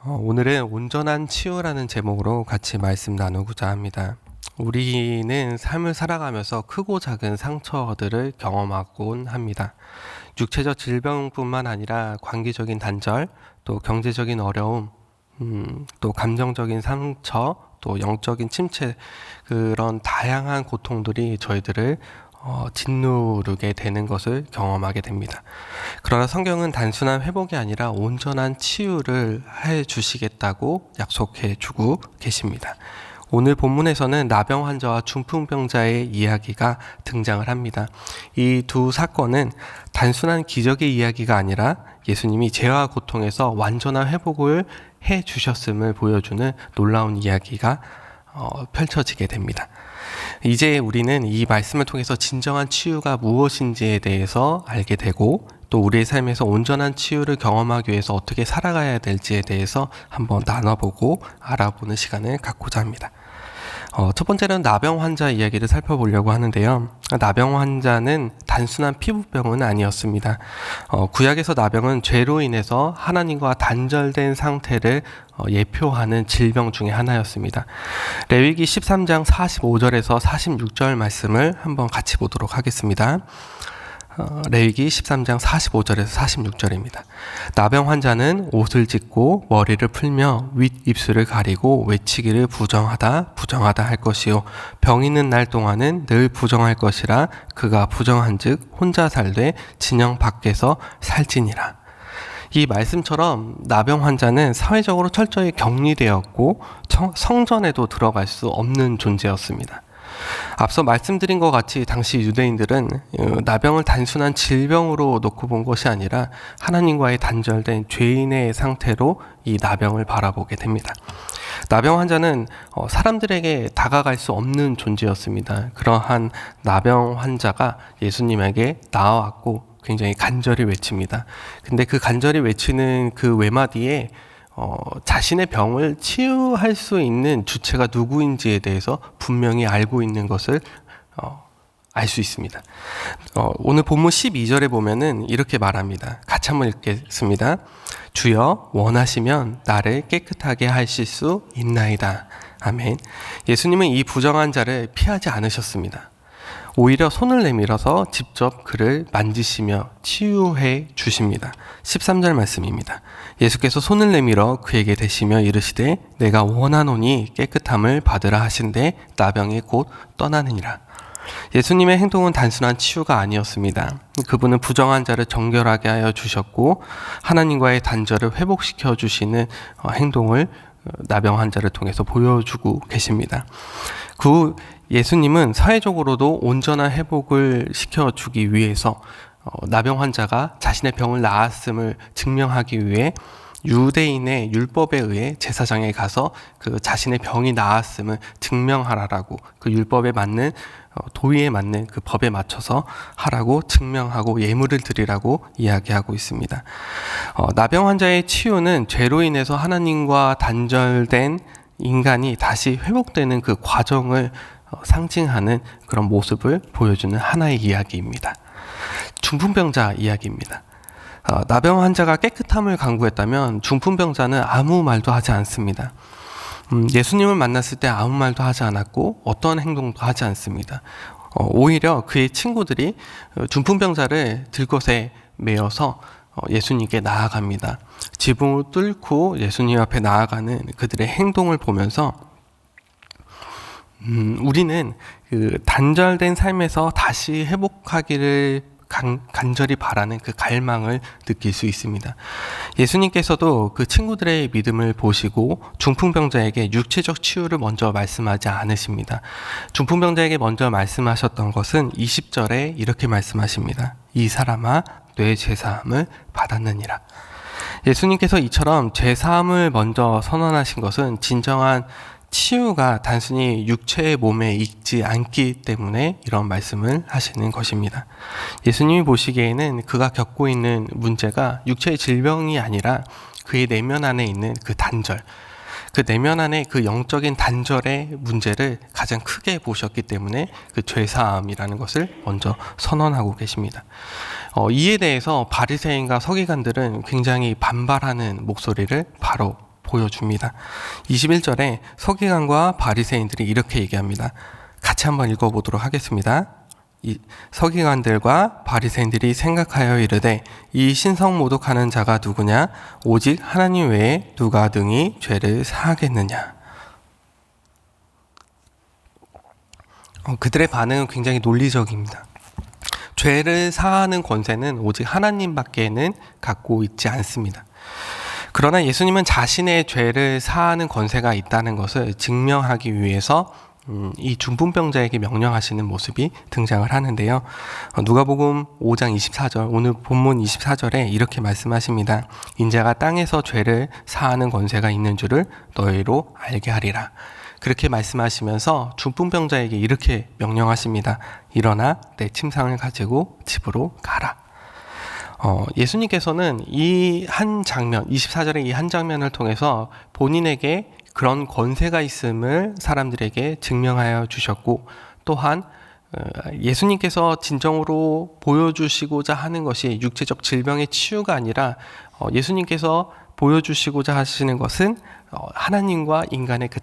오늘은 온전한 치유라는 제목으로 같이 말씀 나누고자 합니다. 우리는 삶을 살아가면서 크고 작은 상처들을 경험하곤 합니다. 육체적 질병뿐만 아니라 관계적인 단절, 또 경제적인 어려움, 또 감정적인 상처, 또 영적인 침체, 그런 다양한 고통들이 저희들을 짓누르게 되는 것을 경험하게 됩니다. 그러나 성경은 단순한 회복이 아니라 온전한 치유를 해 주시겠다고 약속해 주고 계십니다. 오늘 본문에서는 나병 환자와 중풍병자의 이야기가 등장을 합니다. 이 두 사건은 단순한 기적의 이야기가 아니라 예수님이 죄와 고통에서 완전한 회복을 해 주셨음을 보여주는 놀라운 이야기가 펼쳐지게 됩니다. 이제 우리는 이 말씀을 통해서 진정한 치유가 무엇인지에 대해서 알게 되고, 또 우리의 삶에서 온전한 치유를 경험하기 위해서 어떻게 살아가야 될지에 대해서 한번 나눠보고 알아보는 시간을 갖고자 합니다. 첫 번째는 나병 환자 이야기를 살펴보려고 하는데요. 나병 환자는 단순한 피부병은 아니었습니다. 구약에서 나병은 죄로 인해서 하나님과 단절된 상태를 예표하는 질병 중에 하나였습니다. 레위기 13장 45절에서 46절 말씀을 한번 같이 보도록 하겠습니다. 레위기 13장 45절에서 46절입니다. 나병 환자는 옷을 찢고 머리를 풀며 윗입술을 가리고 외치기를 부정하다 할 것이요, 병 있는 날 동안은 늘 부정할 것이라. 그가 부정한즉 혼자 살되 진영 밖에서 살지니라. 이 말씀처럼 나병 환자는 사회적으로 철저히 격리되었고 성전에도 들어갈 수 없는 존재였습니다. 앞서 말씀드린 것 같이 당시 유대인들은 나병을 단순한 질병으로 놓고 본 것이 아니라 하나님과의 단절된 죄인의 상태로 이 나병을 바라보게 됩니다. 나병 환자는 사람들에게 다가갈 수 없는 존재였습니다. 그러한 나병 환자가 예수님에게 나와왔고 굉장히 간절히 외칩니다. 근데 그 간절히 외치는 그 외마디에 자신의 병을 치유할 수 있는 주체가 누구인지에 대해서 분명히 알고 있는 것을 알 수 있습니다. 오늘 본문 12절에 보면은 이렇게 말합니다. 같이 한번 읽겠습니다. 주여 원하시면 나를 깨끗하게 하실 수 있나이다. 아멘. 예수님은 이 부정한 자를 피하지 않으셨습니다. 오히려 손을 내밀어서 직접 그를 만지시며 치유해 주십니다. 13절 말씀입니다. 예수께서 손을 내밀어 그에게 대시며 이르시되 내가 원하노니 깨끗함을 받으라 하신대 나병이 곧 떠나느니라. 예수님의 행동은 단순한 치유가 아니었습니다. 그분은 부정한 자를 정결하게 하여 주셨고 하나님과의 단절을 회복시켜 주시는 행동을 나병 환자를 통해서 보여주고 계십니다. 그 예수님은 사회적으로도 온전한 회복을 시켜주기 위해서 나병 환자가 자신의 병을 나았음을 증명하기 위해 유대인의 율법에 의해 제사장에 가서 그 자신의 병이 나았음을 증명하라라고, 그 율법에 맞는 도의에 맞는 그 법에 맞춰서 하라고 증명하고 예물을 드리라고 이야기하고 있습니다. 나병 환자의 치유는 죄로 인해서 하나님과 단절된 인간이 다시 회복되는 그 과정을 상징하는 그런 모습을 보여주는 하나의 이야기입니다. 중풍병자 이야기입니다. 나병 환자가 깨끗함을 강구했다면 중풍병자는 아무 말도 하지 않습니다. 예수님을 만났을 때 아무 말도 하지 않았고 어떤 행동도 하지 않습니다. 오히려 그의 친구들이 중풍병자를 들것에 메어서 예수님께 나아갑니다. 지붕을 뚫고 예수님 앞에 나아가는 그들의 행동을 보면서 우리는 그 단절된 삶에서 다시 회복하기를 간절히 바라는 그 갈망을 느낄 수 있습니다. 예수님께서도 그 친구들의 믿음을 보시고 중풍병자에게 육체적 치유를 먼저 말씀하지 않으십니다. 중풍병자에게 먼저 말씀하셨던 것은 20절에 이렇게 말씀하십니다. 이 사람아 뇌 죄사함을 받았느니라. 예수님께서 이처럼 죄사함을 먼저 선언하신 것은 진정한 치유가 단순히 육체의 몸에 있지 않기 때문에 이런 말씀을 하시는 것입니다. 예수님이 보시기에는 그가 겪고 있는 문제가 육체의 질병이 아니라 그의 내면 안에 있는 그 단절, 그 내면 안에 그 영적인 단절의 문제를 가장 크게 보셨기 때문에 그 죄사함이라는 것을 먼저 선언하고 계십니다. 이에 대해서 바리새인과 서기관들은 굉장히 반발하는 목소리를 바로 보여줍니다. 21절에 서기관과 바리새인들이 이렇게 얘기합니다. 같이 한번 읽어보도록 하겠습니다. 이 서기관들과 바리새인들이 생각하여 이르되 이 신성 모독하는 자가 누구냐? 오직 하나님 외에 누가 능히 죄를 사하겠느냐? 그들의 반응은 굉장히 논리적입니다. 죄를 사하는 권세는 오직 하나님밖에는 갖고 있지 않습니다. 그러나 예수님은 자신의 죄를 사하는 권세가 있다는 것을 증명하기 위해서 이 중풍병자에게 명령하시는 모습이 등장을 하는데요. 누가복음 5장 24절, 오늘 본문 24절에 이렇게 말씀하십니다. 인자가 땅에서 죄를 사하는 권세가 있는 줄을 너희로 알게 하리라. 그렇게 말씀하시면서 중풍병자에게 이렇게 명령하십니다. 일어나 내 침상을 가지고 집으로 가라. 예수님께서는 이 한 장면, 24절의 이 한 장면을 통해서 본인에게 그런 권세가 있음을 사람들에게 증명하여 주셨고, 또한 예수님께서 진정으로 보여주시고자 하는 것이 육체적 질병의 치유가 아니라 예수님께서 보여주시고자 하시는 것은 하나님과 인간의 그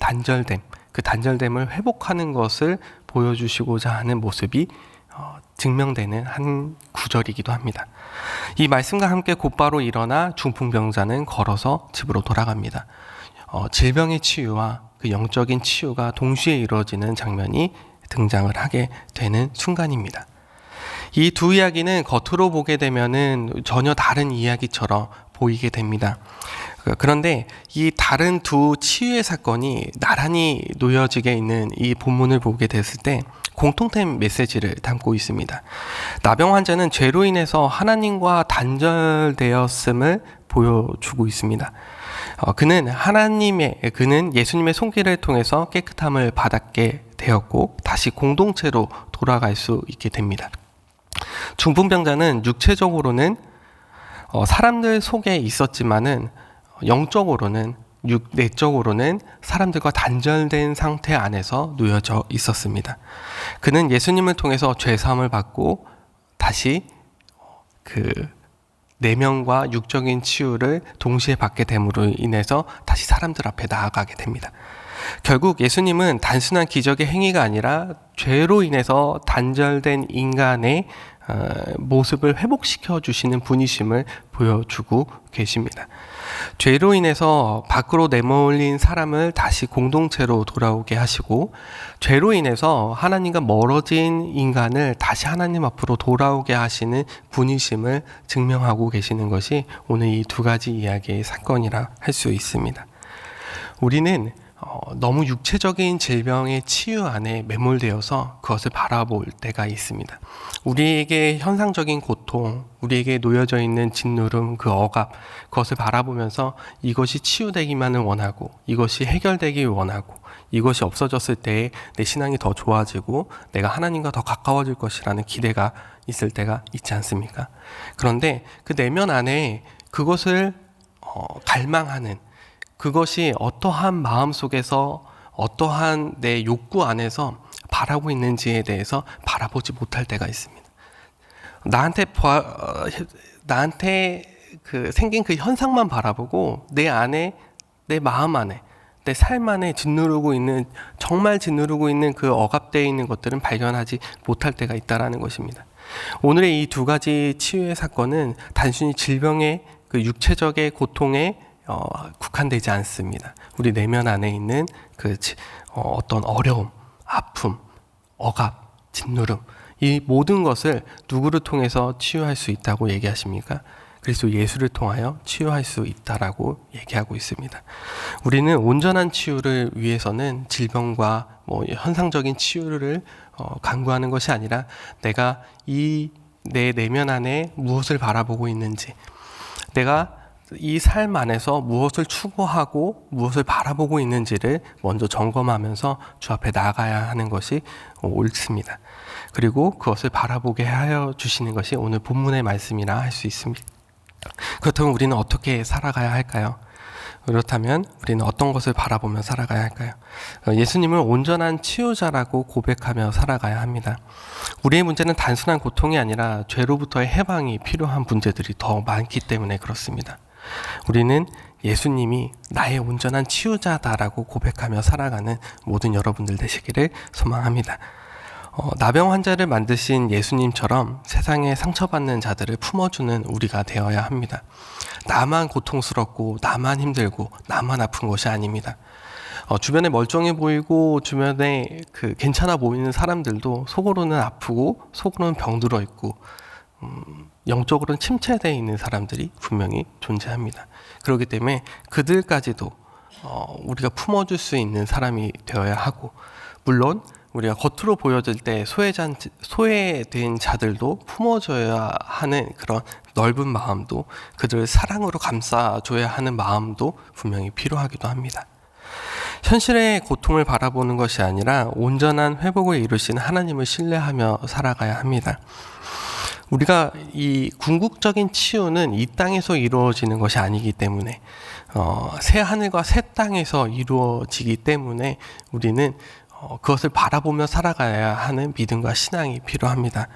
단절됨을 회복하는 것을 보여주시고자 하는 모습이 증명되는 한 구절이기도 합니다. 이 말씀과 함께 곧바로 일어나 중풍병자는 걸어서 집으로 돌아갑니다. 질병의 치유와 그 영적인 치유가 동시에 이루어지는 장면이 등장을 하게 되는 순간입니다. 이 두 이야기는 겉으로 보게 되면은 전혀 다른 이야기처럼 보이게 됩니다. 그런데 이 다른 두 치유의 사건이 나란히 놓여지게 있는 이 본문을 보게 됐을 때 공통된 메시지를 담고 있습니다. 나병 환자는 죄로 인해서 하나님과 단절되었음을 보여주고 있습니다. 그는 예수님의 손길을 통해서 깨끗함을 받았게 되었고 다시 공동체로 돌아갈 수 있게 됩니다. 중풍병자는 육체적으로는 사람들 속에 있었지만은 영적으로는 내적으로는 사람들과 단절된 상태 안에서 놓여져 있었습니다. 그는 예수님을 통해서 죄사함을 받고 다시 그 내면과 육적인 치유를 동시에 받게 됨으로 인해서 다시 사람들 앞에 나아가게 됩니다. 결국 예수님은 단순한 기적의 행위가 아니라 죄로 인해서 단절된 인간의 모습을 회복시켜 주시는 분이심을 보여주고 계십니다. 죄로 인해서 밖으로 내몰린 사람을 다시 공동체로 돌아오게 하시고, 죄로 인해서 하나님과 멀어진 인간을 다시 하나님 앞으로 돌아오게 하시는 분이심을 증명하고 계시는 것이 오늘 이 두 가지 이야기의 사건이라 할 수 있습니다. 우리는 너무 육체적인 질병의 치유 안에 매몰되어서 그것을 바라볼 때가 있습니다. 우리에게 현상적인 고통, 우리에게 놓여져 있는 짓누름, 그 억압, 그것을 바라보면서 이것이 치유되기만을 원하고, 이것이 해결되기 원하고, 이것이 없어졌을 때 내 신앙이 더 좋아지고 내가 하나님과 더 가까워질 것이라는 기대가 있을 때가 있지 않습니까? 그런데 그 내면 안에 그것을 갈망하는, 그것이 어떠한 마음 속에서 어떠한 내 욕구 안에서 바라고 있는지에 대해서 바라보지 못할 때가 있습니다. 나한테 생긴 그 현상만 바라보고 내 안에, 내 마음 안에, 내 삶 안에 정말 짓누르고 있는 그 억압되어 있는 것들은 발견하지 못할 때가 있다라는 것입니다. 오늘의 이 두 가지 치유의 사건은 단순히 질병의 그 육체적인 고통에 국한되지 않습니다. 우리 내면 안에 있는 어떤 어려움, 아픔, 억압, 짓누름, 이 모든 것을 누구를 통해서 치유할 수 있다고 얘기하십니까? 그리스도 예수를 통하여 치유할 수 있다라고 얘기하고 있습니다. 우리는 온전한 치유를 위해서는 질병과 현상적인 치유를 강구하는 것이 아니라 내가 내 내면 안에 무엇을 바라보고 있는지, 내가 이 삶 안에서 무엇을 추구하고 무엇을 바라보고 있는지를 먼저 점검하면서 주 앞에 나아가야 하는 것이 옳습니다. 그리고 그것을 바라보게 하여 주시는 것이 오늘 본문의 말씀이라 할 수 있습니다. 그렇다면 우리는 어떻게 살아가야 할까요? 그렇다면 우리는 어떤 것을 바라보며 살아가야 할까요? 예수님을 온전한 치유자라고 고백하며 살아가야 합니다. 우리의 문제는 단순한 고통이 아니라 죄로부터의 해방이 필요한 문제들이 더 많기 때문에 그렇습니다. 우리는 예수님이 나의 온전한 치유자다라고 고백하며 살아가는 모든 여러분들 되시기를 소망합니다. 나병 환자를 만드신 예수님처럼 세상에 상처받는 자들을 품어주는 우리가 되어야 합니다. 나만 고통스럽고 나만 힘들고 나만 아픈 것이 아닙니다. 주변에 멀쩡해 보이고 주변에 괜찮아 보이는 사람들도 속으로는 아프고 속으로는 병들어 있고 영적으로는 침체되어 있는 사람들이 분명히 존재합니다. 그렇기 때문에 그들까지도 우리가 품어줄 수 있는 사람이 되어야 하고, 물론 우리가 겉으로 보여질 때 소외된 자들도 품어줘야 하는 그런 넓은 마음도, 그들을 사랑으로 감싸줘야 하는 마음도 분명히 필요하기도 합니다. 현실의 고통을 바라보는 것이 아니라 온전한 회복을 이루신 하나님을 신뢰하며 살아가야 합니다. 우리가 이 궁극적인 치유는 이 땅에서 이루어지는 것이 아니기 때문에 새 하늘과 새 땅에서 이루어지기 때문에 우리는 그것을 바라보며 살아가야 하는 믿음과 신앙이 필요합니다.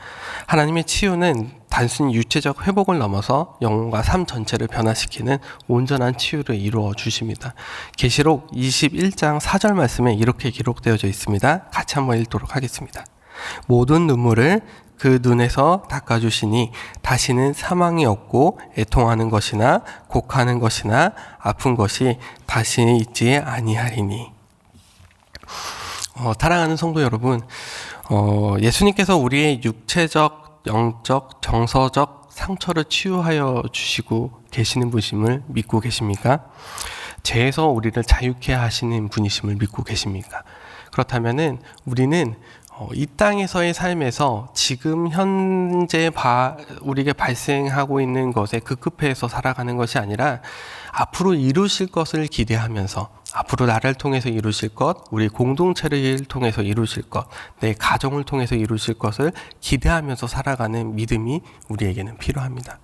하나님의 치유는 단순히 유체적 회복을 넘어서 영혼과 삶 전체를 변화시키는 온전한 치유를 이루어 주십니다. 계시록 21장 4절 말씀에 이렇게 기록되어져 있습니다. 같이 한번 읽도록 하겠습니다. 모든 눈물을 그 눈에서 닦아주시니 다시는 사망이 없고 애통하는 것이나 곡하는 것이나 아픈 것이 다시 있지 아니하리니. 사랑하는 성도 여러분, 예수님께서 우리의 육체적, 영적, 정서적 상처를 치유하여 주시고 계시는 분이심을 믿고 계십니까? 죄에서 우리를 자유케 하시는 분이심을 믿고 계십니까? 그렇다면은 우리는 이 땅에서의 삶에서 지금 현재 우리에게 발생하고 있는 것에 급급해서 살아가는 것이 아니라 앞으로 이루실 것을 기대하면서, 앞으로 나를 통해서 이루실 것, 우리 공동체를 통해서 이루실 것, 내 가정을 통해서 이루실 것을 기대하면서 살아가는 믿음이 우리에게는 필요합니다.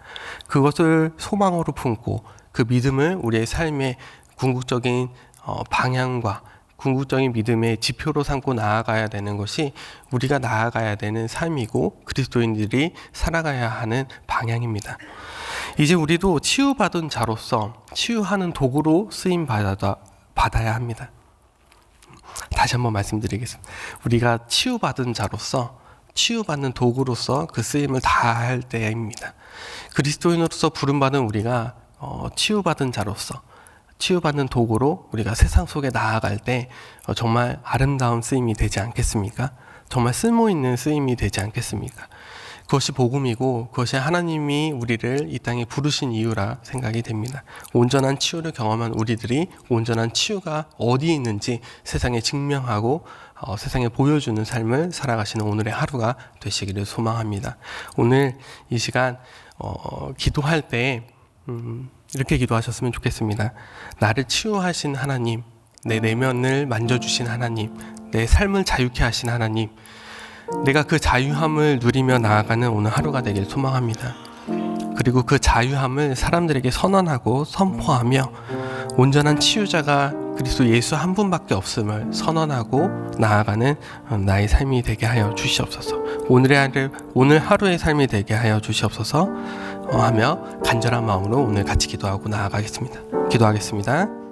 그것을 소망으로 품고 그 믿음을 우리의 삶의 궁극적인 방향과 궁극적인 믿음의 지표로 삼고 나아가야 되는 것이 우리가 나아가야 되는 삶이고 그리스도인들이 살아가야 하는 방향입니다. 이제 우리도 치유받은 자로서 치유하는 도구로 쓰임 받아야 합니다. 다시 한번 말씀드리겠습니다. 우리가 치유받은 자로서 치유받는 도구로서 그 쓰임을 다할 때입니다. 그리스도인으로서 부름받은 우리가 치유받은 자로서 치유받는 도구로 우리가 세상 속에 나아갈 때 정말 아름다운 쓰임이 되지 않겠습니까? 정말 쓸모있는 쓰임이 되지 않겠습니까? 그것이 복음이고 그것이 하나님이 우리를 이 땅에 부르신 이유라 생각이 됩니다. 온전한 치유를 경험한 우리들이 온전한 치유가 어디에 있는지 세상에 증명하고 세상에 보여주는 삶을 살아가시는 오늘의 하루가 되시기를 소망합니다. 오늘 이 시간 기도할 때 이렇게 기도하셨으면 좋겠습니다. 나를 치유하신 하나님, 내 내면을 만져주신 하나님, 내 삶을 자유케 하신 하나님, 내가 그 자유함을 누리며 나아가는 오늘 하루가 되길 소망합니다. 그리고 그 자유함을 사람들에게 선언하고 선포하며 온전한 치유자가 그리스도 예수 한 분밖에 없음을 선언하고 나아가는 나의 삶이 되게 하여 주시옵소서. 오늘 하루의 삶이 되게 하여 주시옵소서 하며 간절한 마음으로 오늘 같이 기도하고 나아가겠습니다. 기도하겠습니다.